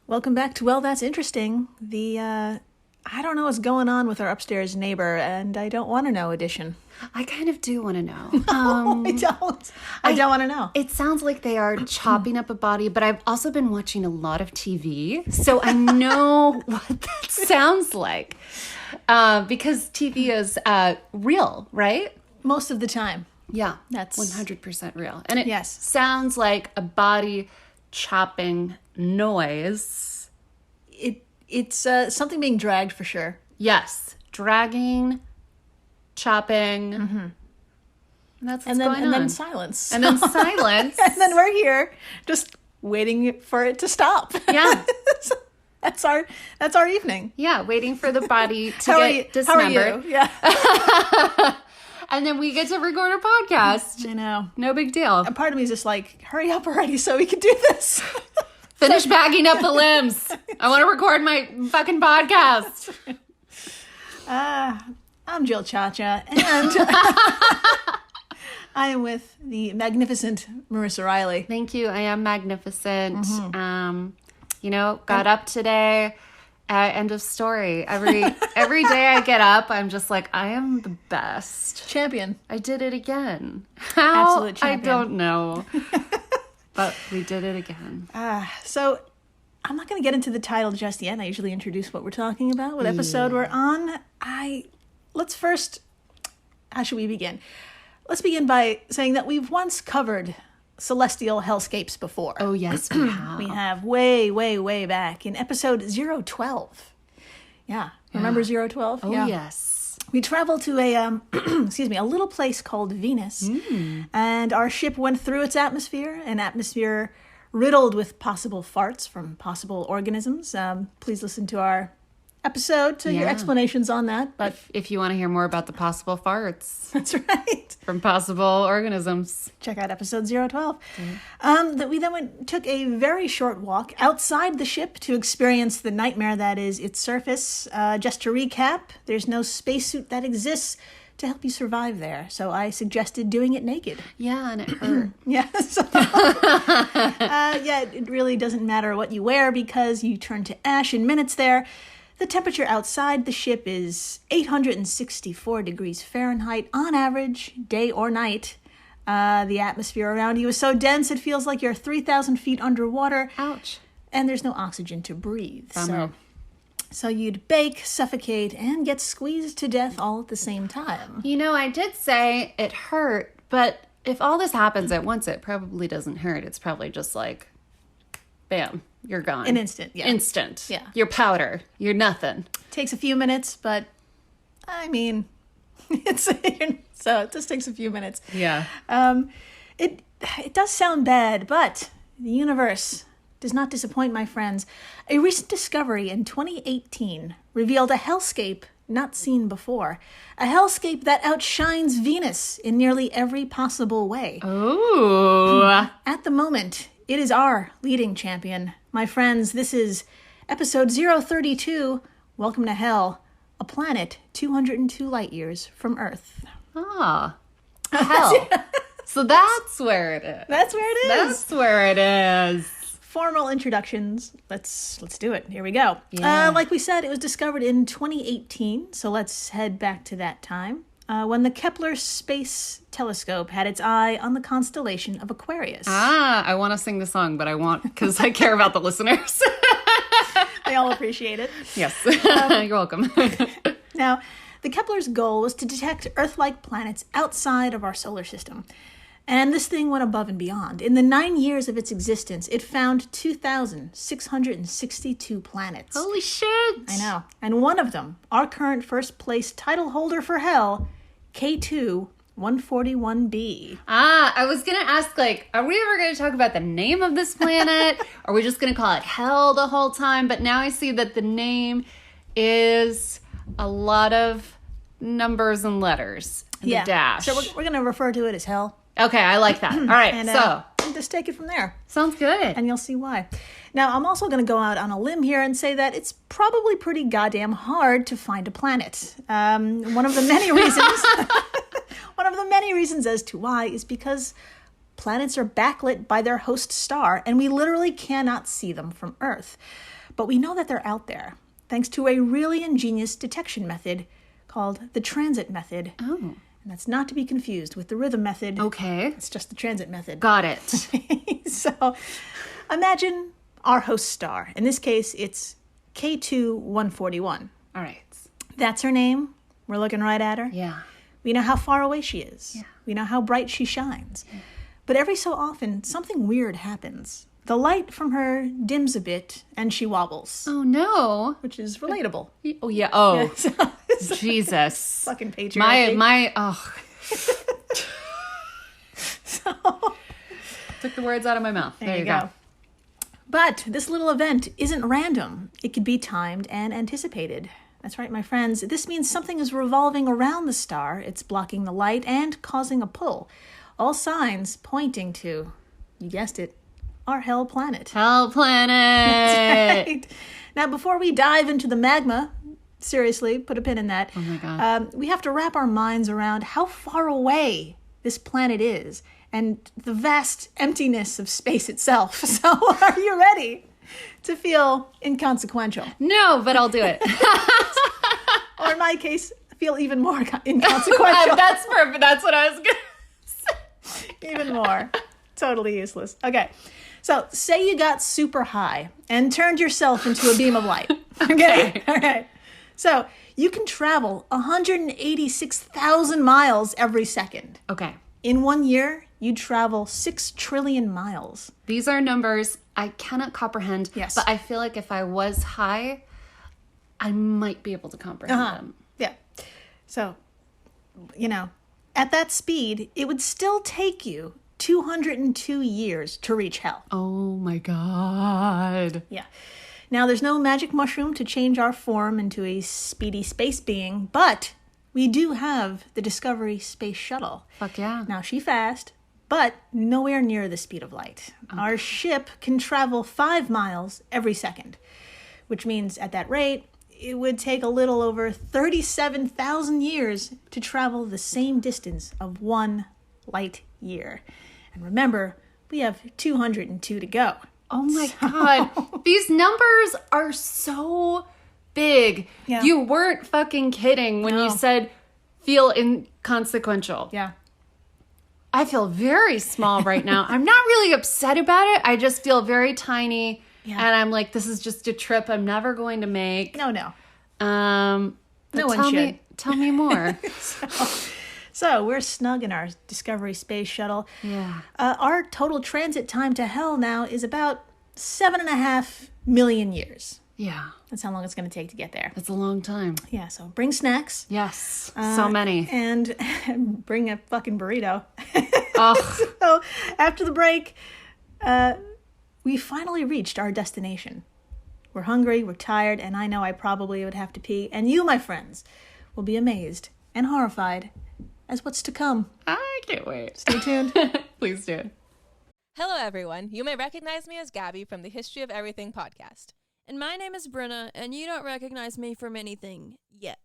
Welcome back to Well, That's Interesting. I don't know what's going on with our upstairs neighbor, and I don't want to know edition. I kind of do want to know. I don't want to know. It sounds like they are chopping up a body, but I've also been watching a lot of TV, so I know what that sounds like. Because TV is real, right? Most of the time. Yeah, That's 100% real. And it Yes. sounds like a body chopping noise. It's something being dragged for sure. Yes, dragging, chopping. Mm-hmm. That's what's going on. And then silence. And then silence. And then we're here just waiting for it to stop. Yeah. That's our evening. Yeah, waiting for the body to How get dismembered. How are you? Yeah. And then we get to record a podcast. I know. No big deal. A part of me is just like, hurry up already so we can do this. Finish bagging up the limbs. I want to record my fucking podcast. I'm Jill Chacha, and I am with the magnificent Marissa Riley. Thank you. I am magnificent. Got up today. End of story. Every day I get up, I'm just like, I am the best. Champion. I did it again. How? Absolute champion. I don't know. But we did it again. So I'm not going to get into the title just yet. I usually introduce what we're talking about, what episode we're on. How should we begin? Let's begin by saying that we've once covered celestial hellscapes before. Oh, yes, we have. We have way, way, way back in episode 012. Yeah. Remember 012? Oh, yeah. yes. We traveled to a little place called Venus, and our ship went through its atmosphere, an atmosphere riddled with possible farts from possible organisms. Please listen to our episode to your explanations on that. But if you want to hear more about the possible farts that's right. from possible organisms, Check out episode 012. That we then took a very short walk outside the ship to experience the nightmare that is its surface. Just to recap, there's no spacesuit that exists to help you survive there. So I suggested doing it naked. yeah, and it hurt. Yeah. So, it really doesn't matter what you wear because you turn to ash in minutes there. The temperature outside the ship is 864 degrees Fahrenheit on average, day or night. The atmosphere around you is so dense it feels like you're 3,000 feet underwater. Ouch. And there's no oxygen to breathe. Bummer. So you'd bake, suffocate, and get squeezed to death all at the same time. I did say it hurt, but if all this happens at once, it probably doesn't hurt. It's probably just like, bam, you're gone. An instant, yeah. Instant. Yeah. You're powder. You're nothing. Takes a few minutes, but I mean, so it just takes a few minutes. Yeah. It does sound bad, but the universe does not disappoint, my friends. A recent discovery in 2018 revealed a hellscape not seen before. A hellscape that outshines Venus in nearly every possible way. Ooh. At the moment, it is our leading champion. My friends, this is episode 032, Welcome to Hell, a planet 202 light years from Earth. Ah. Hell. So that's where it is. That's where it is. That's where it is. Formal introductions. Let's do it. Here we go. Yeah. Like we said, it was discovered in 2018, so let's head back to that time. When the Kepler Space Telescope had its eye on the constellation of Aquarius. I want to sing the song, but I won't because I care about the listeners. They all appreciate it. Yes. You're welcome. Now, the Kepler's goal was to detect Earth-like planets outside of our solar system. And this thing went above and beyond. In the 9 years of its existence, it found 2,662 planets. Holy shit. I know. And one of them, our current first place title holder for Hell, K2 141b. I was going to ask, are we ever going to talk about the name of this planet? Are we just going to call it Hell the whole time? But now I see that the name is a lot of numbers and letters. And the dash. So we're going to refer to it as Hell. Okay, I like that. All right, And so. just take it from there. Sounds good. And you'll see why. Now, I'm also going to go out on a limb here and say that it's probably pretty goddamn hard to find a planet. One of the many reasons as to why is because planets are backlit by their host star, and we literally cannot see them from Earth. But we know that they're out there, thanks to a really ingenious detection method called the transit method. Oh. And that's not to be confused with the rhythm method. Okay. It's just the transit method. Got it. So imagine our host star. In this case, it's K2-141. All right. That's her name. We're looking right at her. Yeah. We know how far away she is. Yeah. We know how bright she shines. Yeah. But every so often, something weird happens. The light from her dims a bit, and she wobbles. Oh, no. Which is relatable. Oh, yeah. Oh, Yeah, Jesus. Fucking patriarchy. So, took the words out of my mouth. There you go. But this little event isn't random. It could be timed and anticipated. That's right, my friends. This means something is revolving around the star. It's blocking the light and causing a pull. All signs pointing to, you guessed it, our hell planet. Hell planet! That's right. Now, before we dive into the magma, seriously, put a pin in that. Oh my God. We have to wrap our minds around how far away this planet is and the vast emptiness of space itself. So, are you ready to feel inconsequential? No, but I'll do it. Or in my case, feel even more inconsequential. That's perfect. That's what I was going to say. Even more. Totally useless. Okay. So, say you got super high and turned yourself into a beam of light. Okay? All right. So, you can travel 186,000 miles every second. Okay. In 1 year, you'd travel 6 trillion miles. These are numbers I cannot comprehend. Yes. But I feel like if I was high, I might be able to comprehend them. Yeah. So, at that speed, it would still take you 202 years to reach hell. Oh my God. Yeah. Now, there's no magic mushroom to change our form into a speedy space being, but we do have the Discovery Space Shuttle. Fuck yeah. Now, she's fast, but nowhere near the speed of light. Okay. Our ship can travel 5 miles every second, which means at that rate, it would take a little over 37,000 years to travel the same distance of 1 light year. And remember, we have 202 to go. Oh my God. These numbers are so big. Yeah. You weren't fucking kidding when you said feel inconsequential. Yeah. I feel very small right now. I'm not really upset about it. I just feel very tiny. Yeah. And I'm like, this is just a trip I'm never going to make. No. No one should. Tell me more. So we're snug in our Discovery Space Shuttle. Yeah. Our total transit time to hell now is about 7.5 million years. Yeah. That's how long it's going to take to get there. That's a long time. Yeah, so bring snacks. Yes. So many. And bring a fucking burrito. Oh. So after the break, we finally reached our destination. We're hungry, we're tired, and I know I probably would have to pee. And you, my friends, will be amazed and horrified as what's to come. I can't wait. Stay tuned. Please do. Hello, everyone. You may recognize me as Gabby from the History of Everything podcast. And my name is Brenna, and you don't recognize me from anything yet.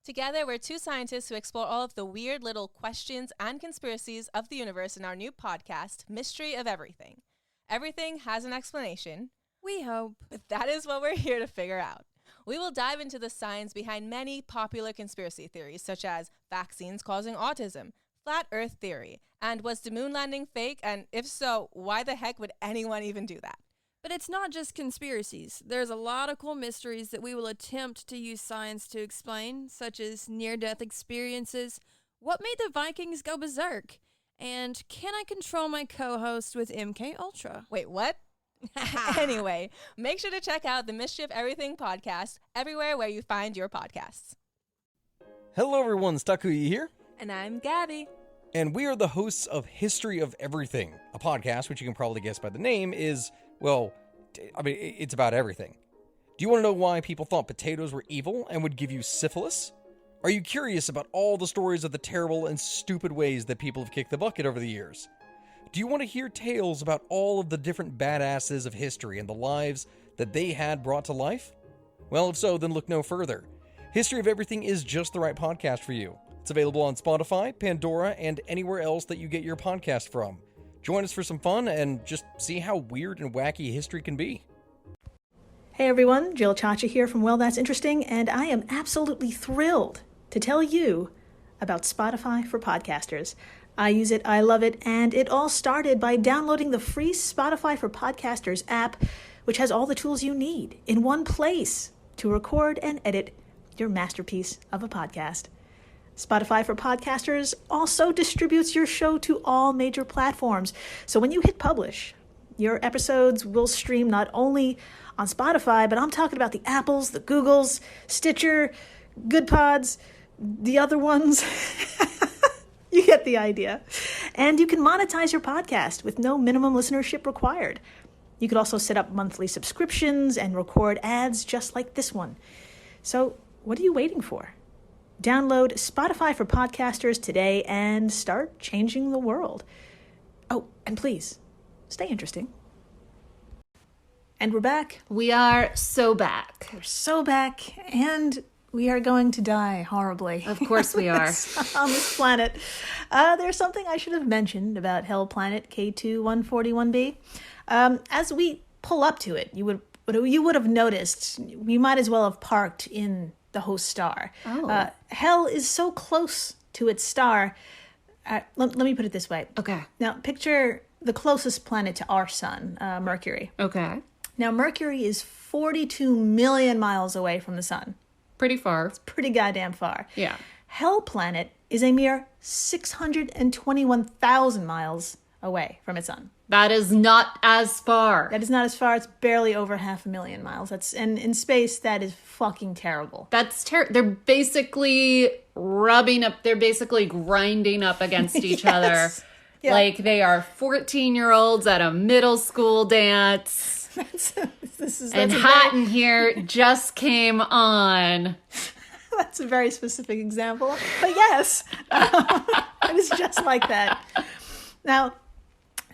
Together, we're two scientists who explore all of the weird little questions and conspiracies of the universe in our new podcast, Mystery of Everything. Everything has an explanation. We hope. But that is what we're here to figure out. We will dive into the science behind many popular conspiracy theories, such as vaccines causing autism, flat earth theory, and was the moon landing fake? And if so, why the heck would anyone even do that? But it's not just conspiracies. There's a lot of cool mysteries that we will attempt to use science to explain, such as near-death experiences, what made the Vikings go berserk, and can I control my co-host with MK Ultra? Wait, what? Anyway, make sure to check out the Mystery of Everything podcast everywhere where you find your podcasts. Hello everyone, Stakuyi here. And I'm Gabby. And we are the hosts of History of Everything, a podcast which you can probably guess by the name is, well, it's about everything. Do you want to know why people thought potatoes were evil and would give you syphilis? Are you curious about all the stories of the terrible and stupid ways that people have kicked the bucket over the years? Do you want to hear tales about all of the different badasses of history and the lives that they had brought to life? Well, if so, then look no further. History of Everything is just the right podcast for you. It's available on Spotify, Pandora, and anywhere else that you get your podcast from. Join us for some fun and just see how weird and wacky history can be. Hey everyone, Jill Chacha here from Well, That's Interesting, and I am absolutely thrilled to tell you about Spotify for podcasters. I use it, I love it, and it all started by downloading the free Spotify for Podcasters app, which has all the tools you need in one place to record and edit your masterpiece of a podcast. Spotify for Podcasters also distributes your show to all major platforms. So when you hit publish, your episodes will stream not only on Spotify, but I'm talking about the Apples, the Googles, Stitcher, Good Pods, the other ones. You get the idea. And you can monetize your podcast with no minimum listenership required. You could also set up monthly subscriptions and record ads just like this one. So what are you waiting for? Download Spotify for Podcasters today and start changing the world. Oh, and please, stay interesting. And we're back. We are so back. We're so back, and we are going to die horribly. Of course we are. On this planet. There's something I should have mentioned about Hell Planet K2-141b. As we pull up to it, you would have noticed we might as well have parked in the host star. Oh. Hell is so close to its star. Let me put it this way. Okay. Now, picture the closest planet to our sun, Mercury. Okay. Now, Mercury is 42 million miles away from the sun. Pretty far. Pretty goddamn far. Yeah. Hell Planet is a mere 621,000 miles away from its sun. That is not as far. That is not as far. It's barely over 500,000 miles. And in space, that is fucking terrible. That's terrible. They're basically rubbing up. They're basically grinding up against each other. Yeah. Like they are 14-year-olds at a middle school dance. That's Hot in Here just came on. That's a very specific example. But yes, it is just like that. Now,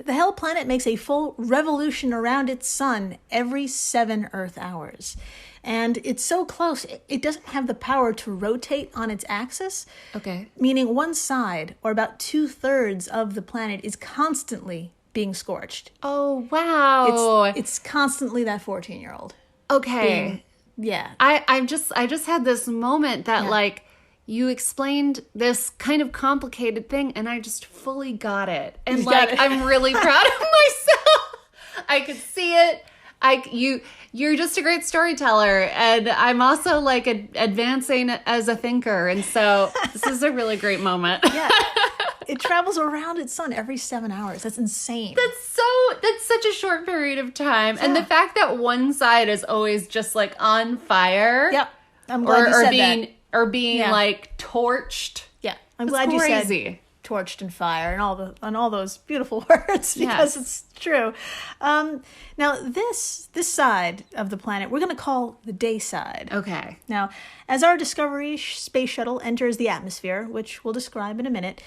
the Hell Planet makes a full revolution around its sun every 7 Earth hours. And it's so close, it doesn't have the power to rotate on its axis. Okay. Meaning one side, or about 2/3 of the planet, is constantly being scorched. Oh, wow. It's constantly that 14-year-old. Okay. Yeah. I just had this moment that like you explained this kind of complicated thing and I just fully got it. And You like got it. I'm really proud of myself. I could see it. You're just a great storyteller, and I'm also like advancing as a thinker, and so this is a really great moment. Yeah. It travels around its sun every 7 hours. That's insane. That's such a short period of time, and the fact that one side is always just like on fire. Yep. I'm glad you said that. Or being like torched. Yeah. I'm That's glad crazy. you said torched and fire and all those beautiful words, because it's true. Now this side of the planet we're going to call the day side. Okay. Now, as our Discovery space shuttle enters the atmosphere, which we'll describe in a minute,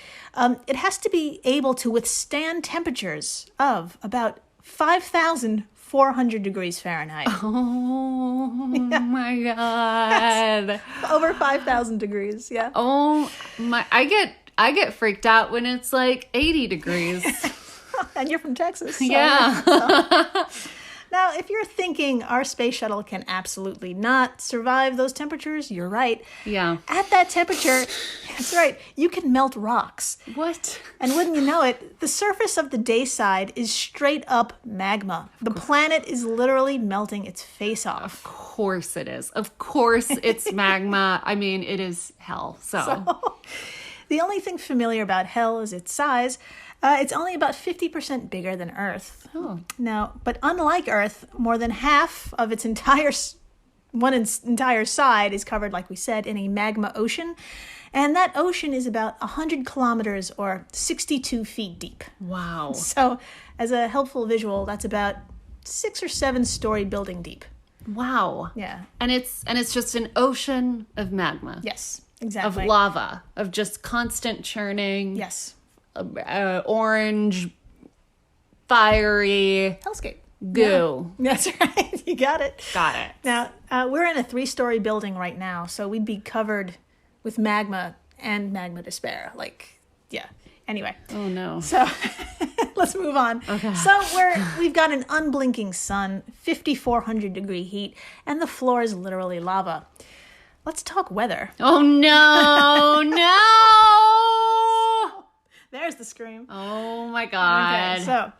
it has to be able to withstand temperatures of about 5,400 degrees Fahrenheit. Oh my god. Over 5,000 degrees, yeah. Oh my, I get freaked out when it's like 80 degrees. And you're from Texas. So Yeah. Now, if you're thinking our space shuttle can absolutely not survive those temperatures, you're right. Yeah. At that temperature, that's right, you can melt rocks. What? And wouldn't you know it, the surface of the day side is straight up magma. The planet is literally melting its face off. Of course it is. Of course it's magma. I mean, it is hell. So. The only thing familiar about Hell is its size. It's only about 50% bigger than Earth. Oh. Now, but unlike Earth, more than half of its entire side is covered, like we said, in a magma ocean. And that ocean is about 100 kilometers or 62 feet deep. Wow. So, as a helpful visual, that's about 6 or 7 story building deep. Wow. Yeah. And it's just an ocean of magma. Yes, exactly. Of lava, of just constant churning. Yes. Orange, fiery Hellscape. goo. Yeah. That's right. You got it. Got it. Now, we're in a 3-story building right now, so we'd be covered with magma and magma despair. Like, yeah. Anyway. Oh no. So, Let's move on. Okay. So we've got an unblinking sun, 5,400 degree heat, and the floor is literally lava. Let's talk weather. Oh, no, no. There's the scream. Oh, my God. Okay, so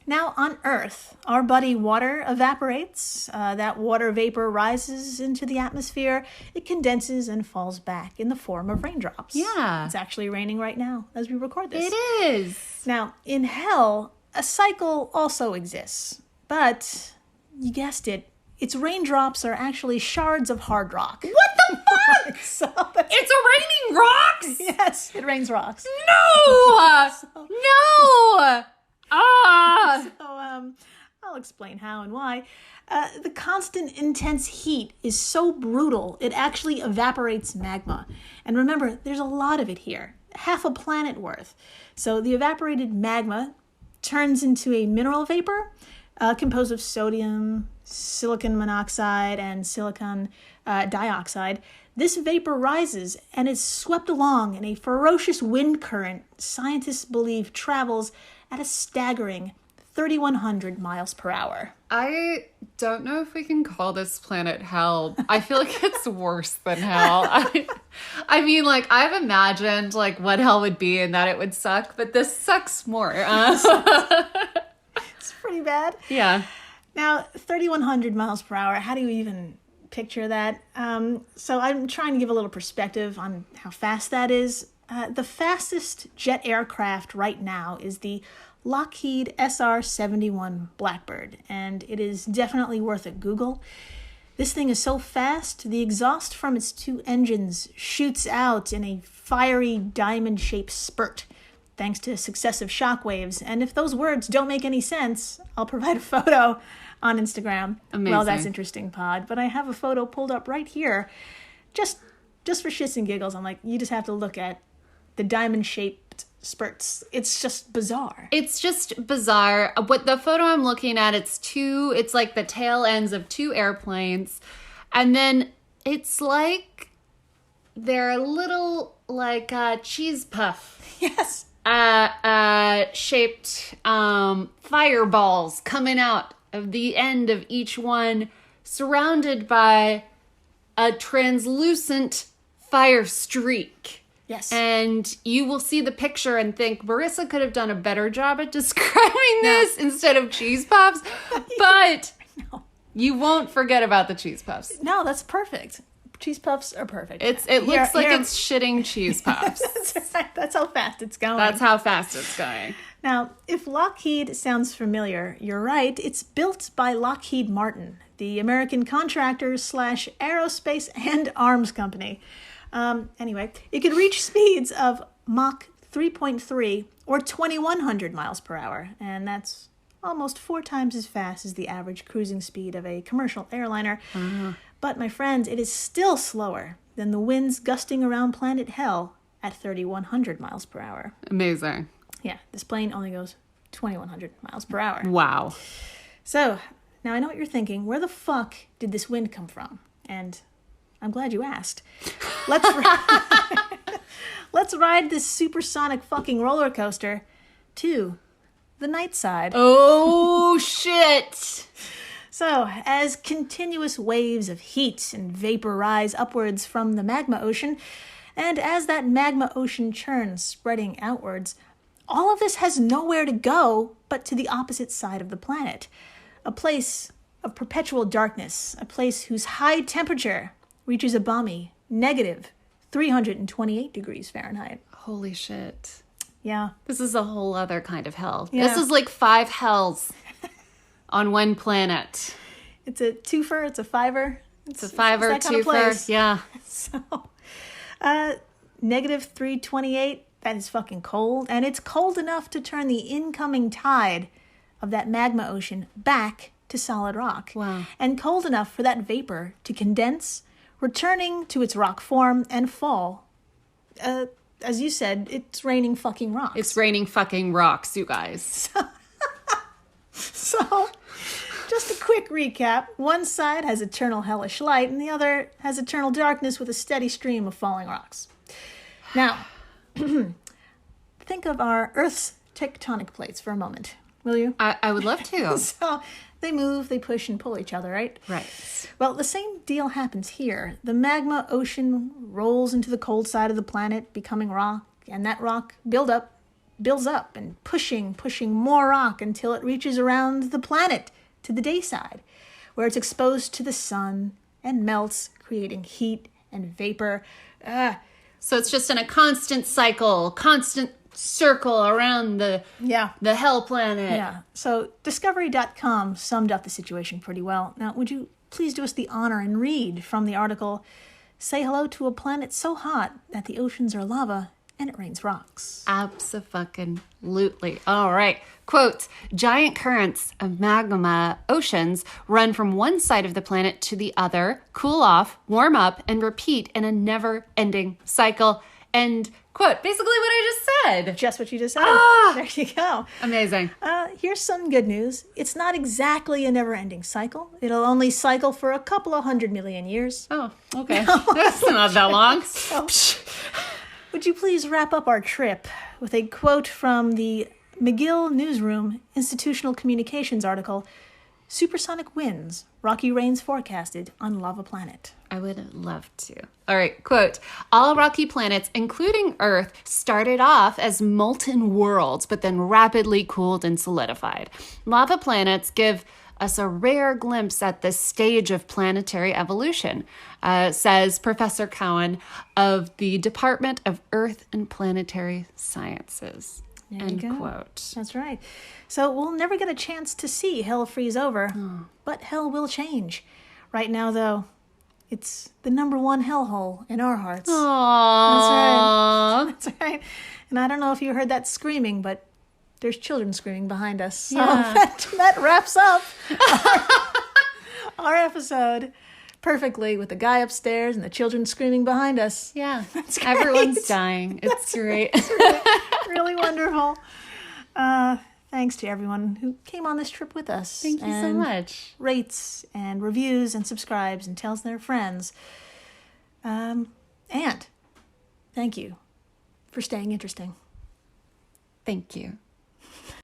now on Earth, our buddy water evaporates. That water vapor rises into the atmosphere. It condenses and falls back in the form of raindrops. Yeah. It's actually raining right now as we record this. It is. Now, in hell, a cycle also exists. But, you guessed it, its raindrops are actually shards of hard rock. What the fuck? So It's raining rocks? yes, it rains rocks. No! No! Ah! So, I'll explain how and why. The constant intense heat is so brutal, it actually evaporates magma. And remember, there's a lot of it here, half a planet worth. So the evaporated magma turns into a mineral vapor composed of sodium, silicon monoxide, and silicon dioxide. This vapor rises and is swept along in a ferocious wind current scientists believe travels at a staggering 3,100 miles per hour. I don't know if we can call this planet hell. I feel like it's worse than hell. I mean, like, I've imagined, like, what hell would be and that it would suck, but this sucks more. It's pretty bad. Yeah. Now, 3,100 miles per hour, how do you even picture that? So I'm trying to give a little perspective on how fast that is. The fastest jet aircraft right now is the Lockheed SR-71 Blackbird, and it is definitely worth a Google. This thing is so fast, the exhaust from its two engines shoots out in a fiery diamond-shaped spurt, thanks to successive shock waves. And if those words don't make any sense, I'll provide a photo on Instagram. Amazing. Well, that's interesting, pod. But I have a photo pulled up right here, just for shits and giggles. I'm like, you just have to look at the diamond-shaped spurts. It's just bizarre. It's just bizarre. What the photo I'm looking at, it's like the tail ends of two airplanes. And then it's like they're a little like cheese puff. Yes. Shaped fireballs coming out of the end of each one, surrounded by a translucent fire streak. Yes. And you will see the picture and think, Marissa could have done a better job at describing this instead of cheese puffs. But you won't forget about the cheese puffs. No, that's perfect. Cheese puffs are perfect. It looks like it's shitting cheese puffs. That's right. That's how fast it's going. That's how fast it's going. Now, if Lockheed sounds familiar, you're right. It's built by Lockheed Martin, the American contractor / aerospace and arms company. Anyway, it could reach speeds of Mach 3.3 or 2,100 miles per hour, and that's almost 4 times as fast as the average cruising speed of a commercial airliner. But, my friends, it is still slower than the winds gusting around planet Hell at 3,100 miles per hour. Amazing. Yeah, this plane only goes 2,100 miles per hour. Wow. So, now I know what you're thinking. Where the fuck did this wind come from? And I'm glad you asked. Let's ride this supersonic fucking roller coaster to the night side. Oh, shit. So, as continuous waves of heat and vapor rise upwards from the magma ocean, and as that magma ocean churns, spreading outwards, all of this has nowhere to go but to the opposite side of the planet. A place of perpetual darkness, a place whose high temperature reaches a balmy negative 328 degrees Fahrenheit. Holy shit. Yeah. This is a whole other kind of hell. Yeah. This is like 5 hells on one planet. It's a twofer, it's a fiver. It's a 5 or that kind of 2 place. for, yeah. So, negative 328, that is fucking cold. And it's cold enough to turn the incoming tide of that magma ocean back to solid rock. Wow. And cold enough for that vapor to condense, returning to its rock form and fall. As you said, it's raining fucking rocks. It's raining fucking rocks, you guys. So, just a quick recap. One side has eternal hellish light, and the other has eternal darkness with a steady stream of falling rocks. Now, think of our Earth's tectonic plates for a moment, will you? I would love to. So they move, they push and pull each other, right? Right. Well, the same deal happens here. The magma ocean rolls into the cold side of the planet, becoming rock, and that rock builds up and pushing more rock until it reaches around the planet to the day side, where it's exposed to the sun and melts, creating heat and vapor. So it's just in a constant cycle, constant circle around the hell planet. Yeah. So Discovery.com summed up the situation pretty well. Now, would you please do us the honor and read from the article, "Say hello to a planet so hot that the oceans are lava and it rains rocks." Abso-fucking-lutely. All right. Quote, giant currents of magma oceans run from one side of the planet to the other, cool off, warm up, and repeat in a never-ending cycle. End quote. Basically what I just said. Just what you just said. There you go. Amazing. Here's some good news. It's not exactly a never-ending cycle. It'll only cycle for a couple of 100 million years. Oh, okay. That's not that long. Would you please wrap up our trip with a quote from the McGill Newsroom Institutional Communications article, "Supersonic winds, rocky rains forecasted on lava planet." I would love to. All right, quote, all rocky planets, including Earth, started off as molten worlds, but then rapidly cooled and solidified. Lava planets give us a rare glimpse at this stage of planetary evolution, says Professor Cowan of the Department of Earth and Planetary Sciences. There End you go. quote. That's right. So we'll never get a chance to see hell freeze over, but hell will change. Right now, though, it's the #1 hellhole in our hearts. Aww. That's right. And I don't know if you heard that screaming, but there's children screaming behind us. So Yeah. that wraps up our episode perfectly with the guy upstairs and the children screaming behind us. Yeah. That's great. Everyone's dying. It's great. Really wonderful. Thanks to everyone who came on this trip with us. Thank you so and much. Rates and reviews and subscribes and tells their friends. And thank you for staying interesting. Thank you.